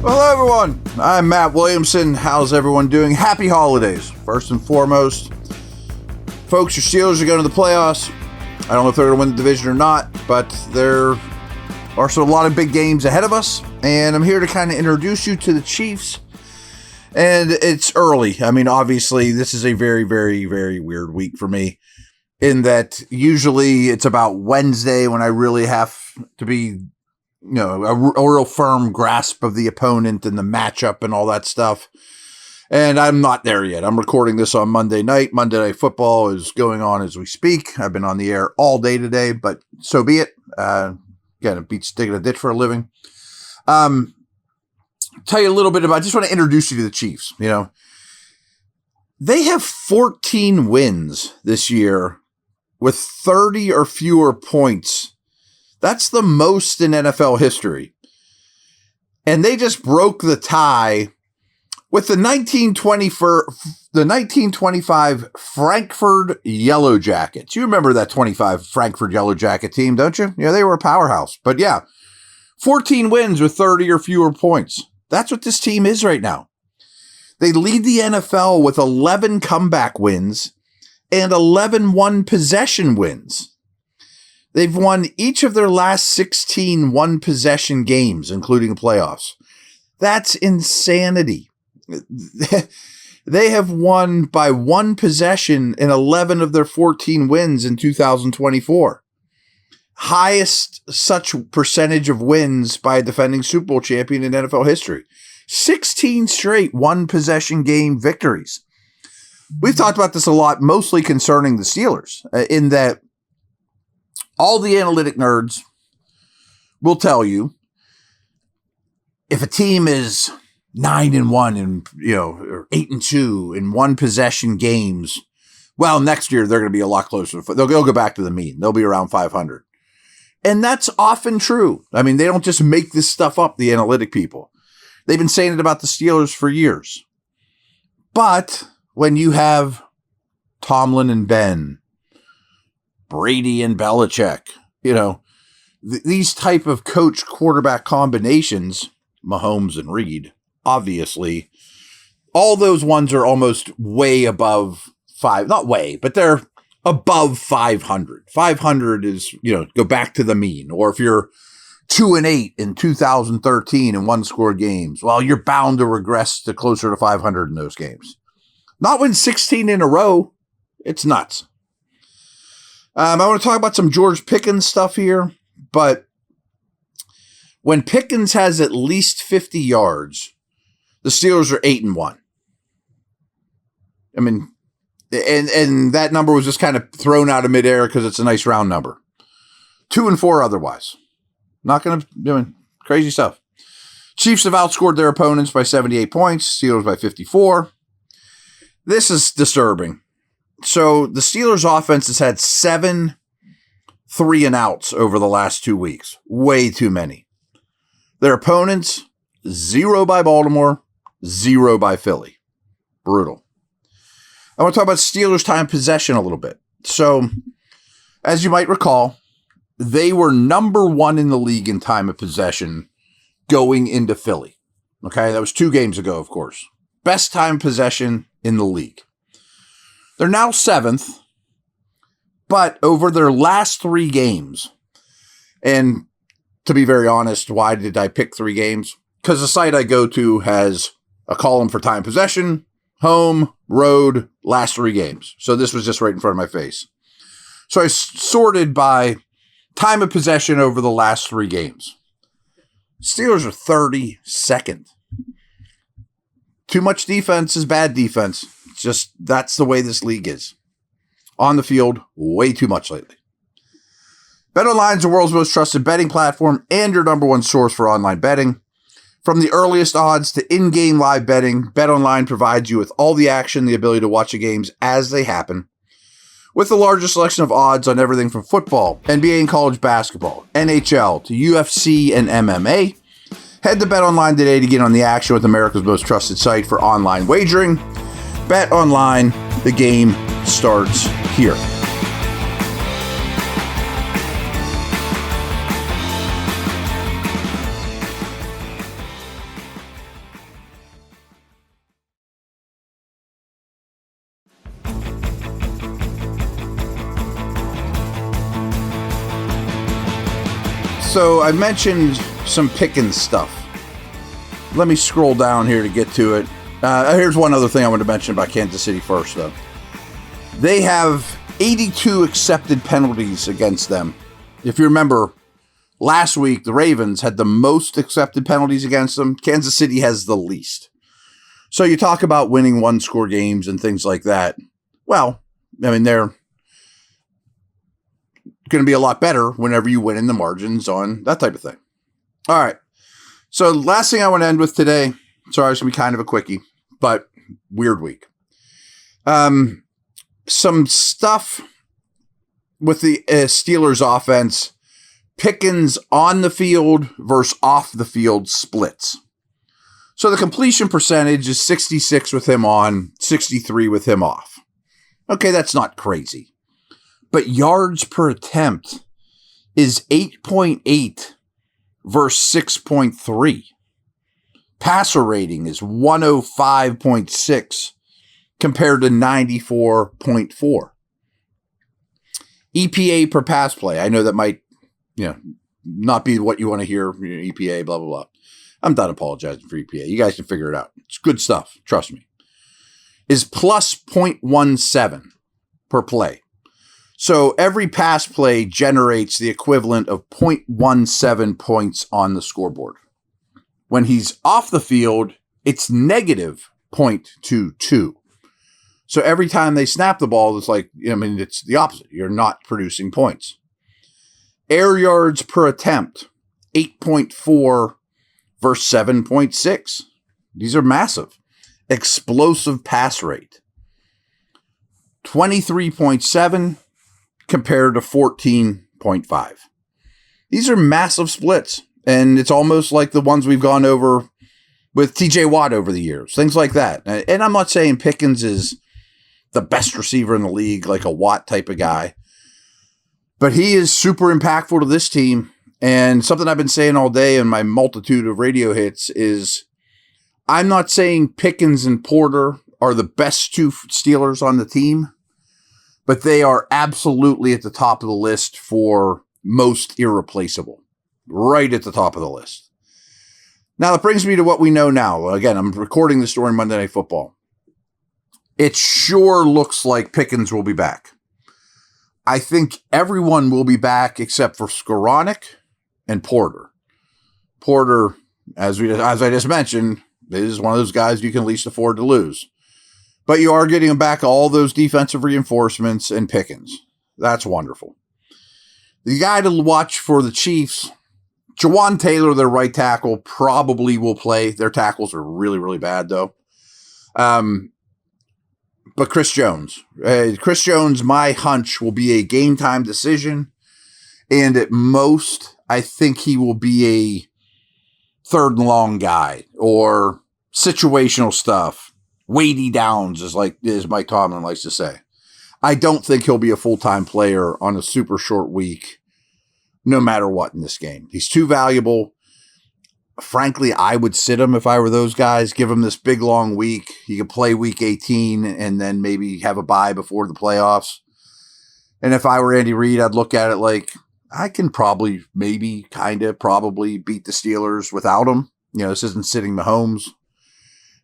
Well, hello, everyone. I'm Matt Williamson. How's everyone doing? Happy holidays, first and foremost. Folks, your Steelers are going to the playoffs. I don't know if they're going to win the division or not, but there are still a lot of big games ahead of us, and I'm here to kind of introduce you to the Chiefs. And it's early. I mean, obviously, this is a very, very, very weird week for me in that usually it's about Wednesday when I really have to be a real firm grasp of the opponent and the matchup and all that stuff. And I'm not there yet. I'm recording this on Monday night. Monday Night Football is going on as we speak. I've been on the air all day today, but so be it. Again, it beats digging a ditch for a living. Tell you a little bit about, I just want to introduce you to the Chiefs. They have 14 wins this year with 30 or fewer points. That's the most in NFL history. And they just broke the tie with the 1925 Frankfurt Yellow Jackets. You remember that 25 Frankfurt Yellow Jacket team, don't you? Yeah, they were a powerhouse. But yeah, 14 wins with 30 or fewer points. That's what this team is right now. They lead the NFL with 11 comeback wins and 11 one-possession wins. They've won each of their last 16 one-possession games, including the playoffs. That's insanity. They have won by one possession in 11 of their 14 wins in 2024. Highest such percentage of wins by a defending Super Bowl champion in NFL history. 16 straight one-possession game victories. We've talked about this a lot, mostly concerning the Steelers, in that all the analytic nerds will tell you if a team is 9-1 and or 8-2 in one possession games, well, next year they're going to be a lot closer. They'll go back to the mean. They'll be around 500. And that's often true. I mean, they don't just make this stuff up, the analytic people. They've been saying it about the Steelers for years. But when you have Tomlin and Ben, Brady and Belichick, these type of coach quarterback combinations, Mahomes and Reed, obviously, all those ones are almost way above not way, but they're above 500. 500 is, go back to the mean. Or if you're 2-8 in 2013 in one-score games, well, you're bound to regress to closer to 500 in those games. Not win 16 in a row. It's nuts. I want to talk about some George Pickens stuff here, but when Pickens has at least 50 yards, the Steelers are 8-1. I mean, and that number was just kind of thrown out of midair because it's a nice round number. 2-4 otherwise. Not going to doing crazy stuff. Chiefs have outscored their opponents by 78 points, Steelers by 54. This is disturbing. So the Steelers offense has had 7 3-and-outs over the last 2 weeks. Way too many. Their opponents, 0 by Baltimore, 0 by Philly. Brutal. I want to talk about Steelers time possession a little bit. So, as you might recall, they were number 1 in the league in time of possession going into Philly. Okay, that was 2 games ago, of course. Best time possession in the league. They're now 7th, but over their last 3 games, and to be very honest, why did I pick 3 games? Because the site I go to has a column for time possession, home, road, last 3 games. So this was just right in front of my face. So I sorted by time of possession over the last 3 games. Steelers are 32nd. Too much defense is bad defense. It's just, that's the way this league is. On the field, way too much lately. BetOnline is the world's most trusted betting platform and your number 1 source for online betting. From the earliest odds to in-game live betting, BetOnline provides you with all the action, the ability to watch the games as they happen. With the largest selection of odds on everything from football, NBA and college basketball, NHL to UFC and MMA. Head to BetOnline today to get on the action with America's most trusted site for online wagering. BetOnline, the game starts here. So I mentioned some Pickens stuff. Let me scroll down here to get to it. Here's one other thing I want to mention about Kansas City first, though. They have 82 accepted penalties against them. If you remember, last week, the Ravens had the most accepted penalties against them. Kansas City has the least. So you talk about winning one-score games and things like that. Well, I mean, they're going to be a lot better whenever you win in the margins on that type of thing. All right. So last thing I want to end with today, sorry, it's going to be kind of a quickie, but weird week. Some stuff with the Steelers offense, Pickens on the field versus off the field splits. So the completion percentage is 66 with him on, 63 with him off. Okay, that's not crazy. But yards per attempt is 8.8 versus 6.3. Passer rating is 105.6 compared to 94.4. EPA per pass play. I know that might, not be what you want to hear. EPA, blah, blah, blah. I'm done apologizing for EPA. You guys can figure it out. It's good stuff. Trust me. Is plus 0.17 per play. So every pass play generates the equivalent of 0.17 points on the scoreboard. When he's off the field, it's negative 0.22. So every time they snap the ball, it's it's the opposite. You're not producing points. Air yards per attempt, 8.4 versus 7.6. These are massive. Explosive pass rate, 23.7 compared to 14.5. These are massive splits, and it's almost like the ones we've gone over with TJ Watt over the years, things like that. And I'm not saying Pickens is the best receiver in the league, like a Watt type of guy, but he is super impactful to this team. And something I've been saying all day in my multitude of radio hits is I'm not saying Pickens and Porter are the best two Steelers on the team, but they are absolutely at the top of the list for most irreplaceable. Right at the top of the list. Now, that brings me to what we know now. Again, I'm recording this during Monday Night Football. It sure looks like Pickens will be back. I think everyone will be back except for Skoranek and Porter. Porter, as I just mentioned, is one of those guys you can least afford to lose. But you are getting back all those defensive reinforcements and Pickens. That's wonderful. The guy to watch for the Chiefs, Jawan Taylor, their right tackle, probably will play. Their tackles are really, really bad, though. But Chris Jones. Chris Jones, my hunch, will be a game-time decision. And at most, I think he will be a third and long guy or situational stuff. Weighty downs, as Mike Tomlin likes to say. I don't think he'll be a full-time player on a super short week, no matter what in this game. He's too valuable. Frankly, I would sit him if I were those guys. Give him this big, long week. He could play week 18 and then maybe have a bye before the playoffs. And if I were Andy Reid, I'd look at it like, I can probably beat the Steelers without him. This isn't sitting Mahomes.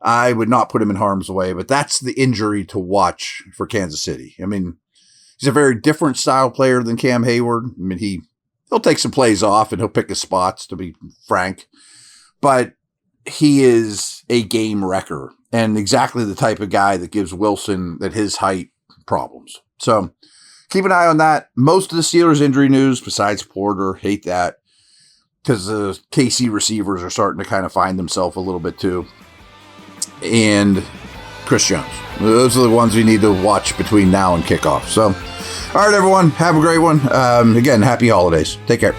I would not put him in harm's way, but that's the injury to watch for Kansas City. I mean, he's a very different style player than Cam Hayward. I mean, he'll take some plays off and he'll pick his spots, to be frank. But he is a game wrecker and exactly the type of guy that gives Wilson at his height problems. So keep an eye on that. Most of the Steelers injury news, besides Porter, hate that because the KC receivers are starting to kind of find themselves a little bit too. And Chris Jones. Those are the ones we need to watch between now and kickoff. So, all right, everyone, have a great one. Again, happy holidays. Take care.